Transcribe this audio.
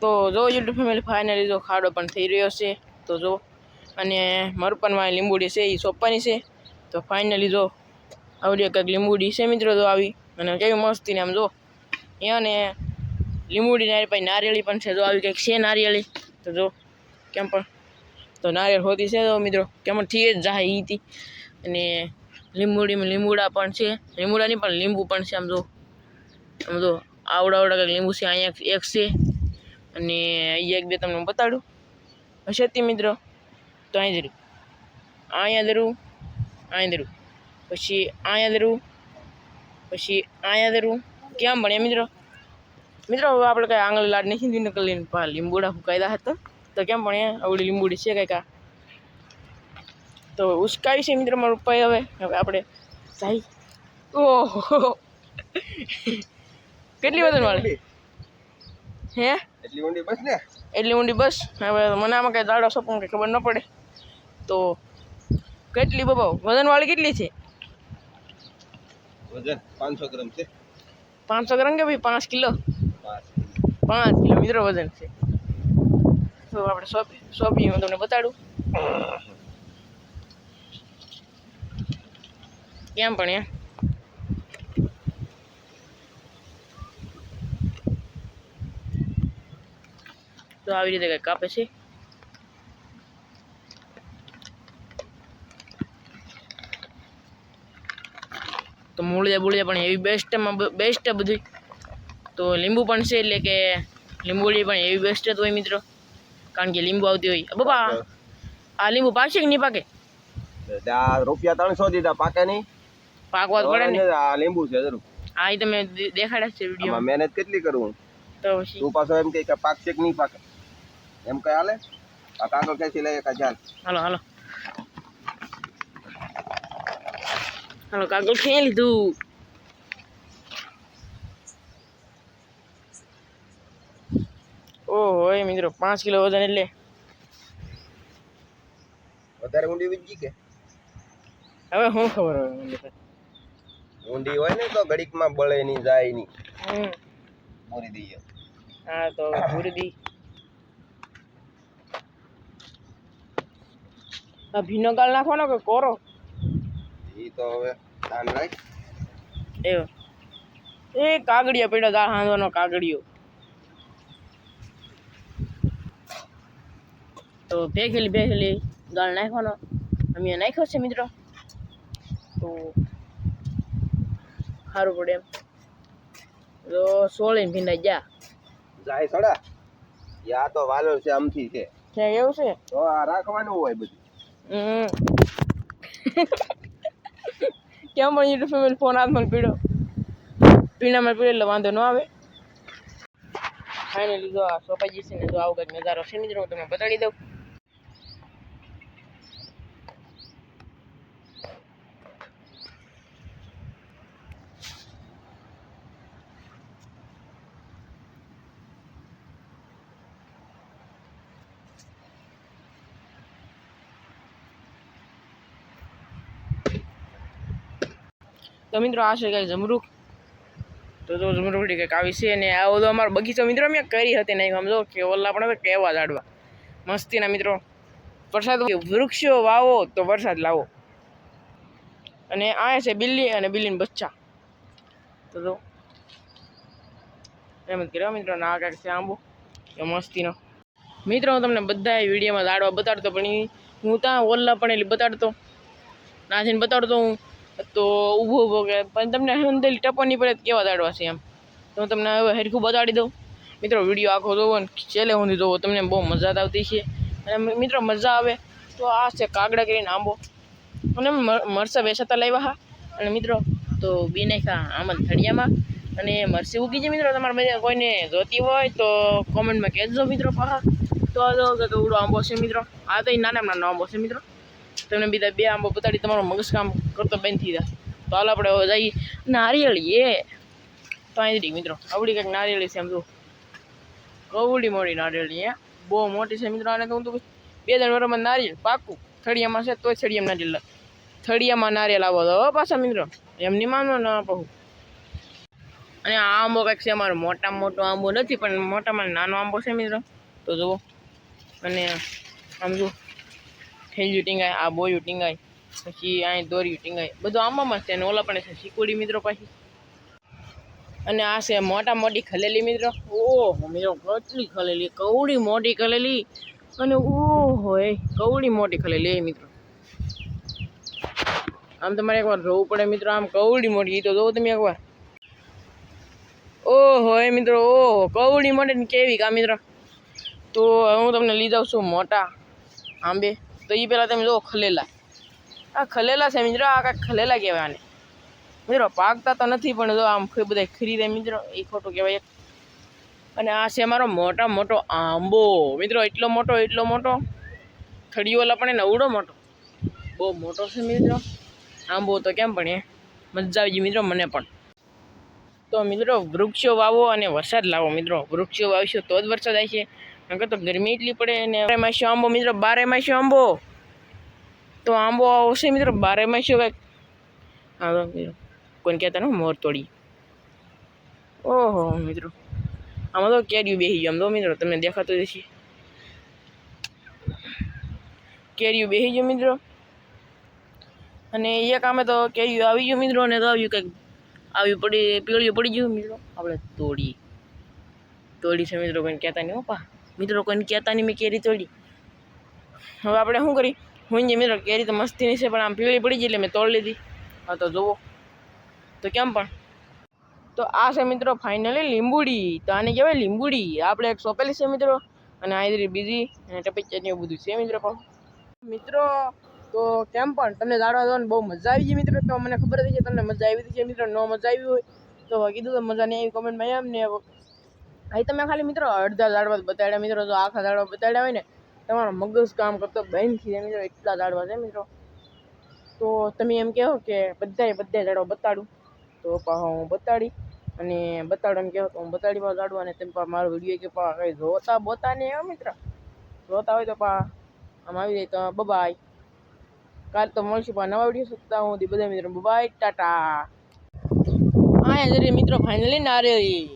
તો જો YouTube family finally જો ખાડો પણ થઈ રહ્યો છે તો જો અને મરપનમાં લીંબુડી છે એ સોંપવાની છે તો ફાઇનલી જો આવડી કંઈક લીંબુડી છે મિત્રો જો આવી અને કેવી મસ્તી ને આમ જો અહીંયા ને લીંબુડી નારી નારિયેળી પણ છે જો આવી કંઈક છે નારિયેળી તો જો કેમ પણ તો નારિયેળ હોતી છે તો મિત્રો કેમ થઈ જ જાય હતી અને લીંબુડીમાં લીંબુડા પણ છે લીંબુડાની પણ લીંબુ પણ છે આમ જો આવડા કંઈક લીંબુ છે અહીંયા એક છે અને અહીંયા એક બે તમને બતાડું હશે તે મિત્રો તો અહીંયા ધરું પછી અહીંયા ધરું કેમ ભણ્યા મિત્રો હવે આપણે કઈ આંગળી લાડ નથી નકલીને લીંબુડા ફૂકાયદા હતા તો કેમ ભણ્યા આવડી લીંબુડી છે કઈ તો ઉસકાવી છે મિત્રો મારો ઉપાય હવે આપણે જાય ઓહો કેટલી વજન વાળી હે એટલી ઊંડી બસ હવે મને આમાં કઈ દાડો સપન કઈ ખબર ન પડે તો કેટલી બાબા વજન વાળી કેટલી છે વજન 500 ગ્રામ છે 500 ગ્રામ કે ભાઈ 5 કિલો 5 કિલો મિત્રો વજન છે તો આપણે સોંપી હું તમને બતાડું કેમ પણ તો આવી રીતે કંઈક કાપે છે તો મૂળિયા પણ એવી બેસ્ટ બધી તો લીંબુ પણ છે એટલે કે લીંબુડી પણ એવી બેસ્ટ જ હોય મિત્રો કારણ કે લીંબુ આવતી હોય બાબા આ લીંબુ પાકશે કે નહીં પાકે રૂપિયા 300 દીધા પાકે નહીં પાકવા પડે ને આ લીંબુ છે જરૂર હા એ તમે દેખાડ્યા છે વિડીયો મહેનત કેટલી કરું તો પછી તું પાછો એમ કે પાકશે કે નહીં પાકે એમ કઈ હાલે આ કાગળ ક્યાંથી લઈએ કા ચાલ હાલો કાગળ ખેલ લીધું ઓહો એ મિત્રો 5 કિલો વજન એટલે વધારે ઊંડી વીજી કે હવે શું ખબર હોય ઊંડી હોય ને તો ઘડીકમાં બળે નહીં જાય નહીં પૂરી દઈએ હા તો પૂરી દી આ ભીનો ગાળ નાખવાનો કે કોરો એ તો હવે દાન રાખ એવો એ કાગડિયો પડ્યો દાળ હાંધવાનો કાગડિયો તો ભેખેલી ગાળ નાખવાનો અમે નાખ્યો છે મિત્રો તો સારું પડે એમ તો સોળીને ભીંડા જાય સડા યા તો વાલો છે આમથી છે એવું છે તો આ રાખવાનું હોય બધું કેમ પણ યુટ્યુબ ફેમિલી ફોન હાથમાં પીણામાં પીડો એટલે વાંધો ન આવે ફાઇનલી જો આ સોપાઈ જશે ને જો આવું કંઈક નજારો છે મિત્રો હું તમને બતાડી દઉં તો મિત્રો આ છે કંઈક જમરૂખ તો જમરૂખડી કંઈક આવી છે અને આ બધો અમારો બગીચો મિત્રો મેં કરી હતી નહીં સમજો કે ઓલા પણ હવે કેવા ઝાડવા મસ્તીના મિત્રો વરસાદ વૃક્ષો વાવો તો વરસાદ લાવો અને આ છે બિલ્લી અને બિલ્લીના બચ્ચા તો એમ જ કર્યો મિત્રો ના કાંઈક છે આંબો એ મસ્તીનો મિત્રો હું તમને બધા વિડીયોમાં ઝાડવા બતાડતો પણ હું ત્યાં ઓલા પણ એટલે બતાડતો નાથીને બતાડતો હું તો ઊભો કે પણ તમને હંધેલી ટપો નહીં પડે કેવા દાડવા છે એમ તો હું તમને હવે હરખું બતાડી દઉં મિત્રો વિડીયો આખો જોવો ને છેલ્લે સુધી જોવો તમને બહુ મજા આવતી છે અને મિત્રો મજા આવે તો આ છે કાગડા કરીને આંબો અને મરચાં વેચાતા લાવ્યા હા અને મિત્રો તો બી નાખ્યા આમાં થળિયામાં અને મરચી ઉગી છે મિત્રો તમારે કોઈને જોતી હોય તો કોમેન્ટમાં કહેજો મિત્રો પાછા તો આ કેવડો આંબો છે મિત્રો આ તો નાનો આંબો છે મિત્રો તમને બીજા 2 આંબો બતાડી તમારો મગજ કામ કરતો બંધ થઈ જાય તો હાલ આપણે હવે જઈએ નારિયેળી તો અહીં મિત્રો આવડી કંઈક નારિયેળી છે એમ જો કવડી મોટી નારિયેળી બહુ મોટી છે મિત્રો આને કહું તો 2 વર્ષમાં નારિયેળ પાકું થળિયામાં છે તોય થળિયામાં નારિયેળ આવો તો પાછા મિત્રો એમ નહીં માનો ના કહું અને આ આંબો કંઈક છે અમારો મોટામાં મોટો આંબો નથી, પણ મોટામાં નાનો આંબો છે મિત્રો. તો જુઓ, અને આમ જુઓ થેલિયું ટીંગાય, આ બોયું ટીંગાય, પછી અહીં દોર્યું ટીંગાય, બધું આંબામાં છે. અને ઓલા પણ છે શીકુડી મિત્રો પાછી. અને આ છે મોટા મોટી ખલેલી મિત્રો. ઓહો મિત્રો, કેટલી ખલેલી, કવડી મોટી ખલેલી. અને ઓહો એ કવડી મોટી ખલેલી મિત્રો. આમ તમારે એકવાર જોવું પડે મિત્રો, આમ કવડી મોટી. તો જોવો તમે એકવાર. ઓહો એ મિત્રો, ઓહો કવડી મોટી ને કેવી કા મિત્રો. તો હું તમને લઈ જાઉં છું મોટા આંબે. તો એ પહેલાં તમે જુઓ ખલેલા. આ ખલેલા છે મિત્રો, આ કાંઈક ખલેલા કહેવાય આને મિત્રો. પાકતા તો નથી, પણ જો આમ બધા ખરીદે મિત્રો, એ ખોટું કહેવાય. અને આ છે અમારો મોટા મોટો આંબો મિત્રો. એટલો મોટો થળીઓલા પણ એને અવડો મોટો, બહુ મોટો છે મિત્રો આંબો. તો કેમ પણ એ મજા આવી ગઈ મિત્રો મને પણ. તો મિત્રો વૃક્ષો વાવો અને વરસાદ લાવો મિત્રો. વૃક્ષો વાવીશું તો જ વરસાદ આવે છે, નકર તો ગરમી એટલી પડે. અને બારેમાસ્યો આંબો મિત્રો, બારેમાસ્યો આંબો. તો આંબો આવશે મિત્રો બારેમાસ્યો કંઈક. હા મિત્રો, કોઈને કહેતા ને મોર તોડી. ઓહો મિત્રો, આમાં તો કેરીયું બેસી ગયું. આમ તો મિત્રો તમને દેખાતું જશે, કેરીયું બેસી ગયું મિત્રો. અને એક આમે તો કેરીયું આવી ગયું મિત્રો. અને તો આવ્યું કંઈક આવી પડી, પીળિયું પડી ગયું મિત્રો. આપણે તોડી છે મિત્રો. કોઈને કહેતા નહીં પપ્પા મિત્રો, કોઈને કહેતા નહીં મેં કેરી તોડી. હવે આપણે શું કરી, હું મિત્રો કેરી તો મસ્તીની છે, પણ આમ પીળી પડી ગઈ એટલે મેં તોડી લીધી. હા તો જુઓ, તો કેમ પણ. તો આ છે મિત્રો ફાઇનલી લીંબુડી. તો આને કહેવાય લીંબુડી. આપણે એક સોંપેલી છે મિત્રો. અને આ બીજી અને ટપી એવું બધું છે મિત્રો. પણ મિત્રો તો કેમ પણ તમને જાણવા જવાની બહુ મજા આવી ગઈ મિત્રો. તો મને ખબર હતી કે તમને મજા આવી છે મિત્રો. ન મજા આવી હોય તો કીધું તો મજા નહીં આવી કોમેન્ટમાં એમ ને. અહીં તમે ખાલી મિત્રો અડધા ઝાડવા બતાડ્યા મિત્રો. તો આખા ઝાડવા બતાડ્યા હોય ને, તમારો મગજ કામ કરતો બંધ થઈ જાય મિત્રો. એટલા ઝાડવા છે મિત્રો. તો તમે એમ કહો કે બધા ઝાડવા બતાડું, તો હું બતાડી. અને બતાડો એમ કહો તો હું બતાડી પાછું ઝાડવા. અને તમે મારો વિડીયો કે કંઈ જોતા બોતા નહીં એવો મિત્રો. જોતા હોય તો આમ આવી જાય તો બબાય. કાલ તો મળશું નવા વિડીયો શકતા હું બધા મિત્રો. બાય ટાટા. હા જરી મિત્રો ફાઇનલી નારિયેળી.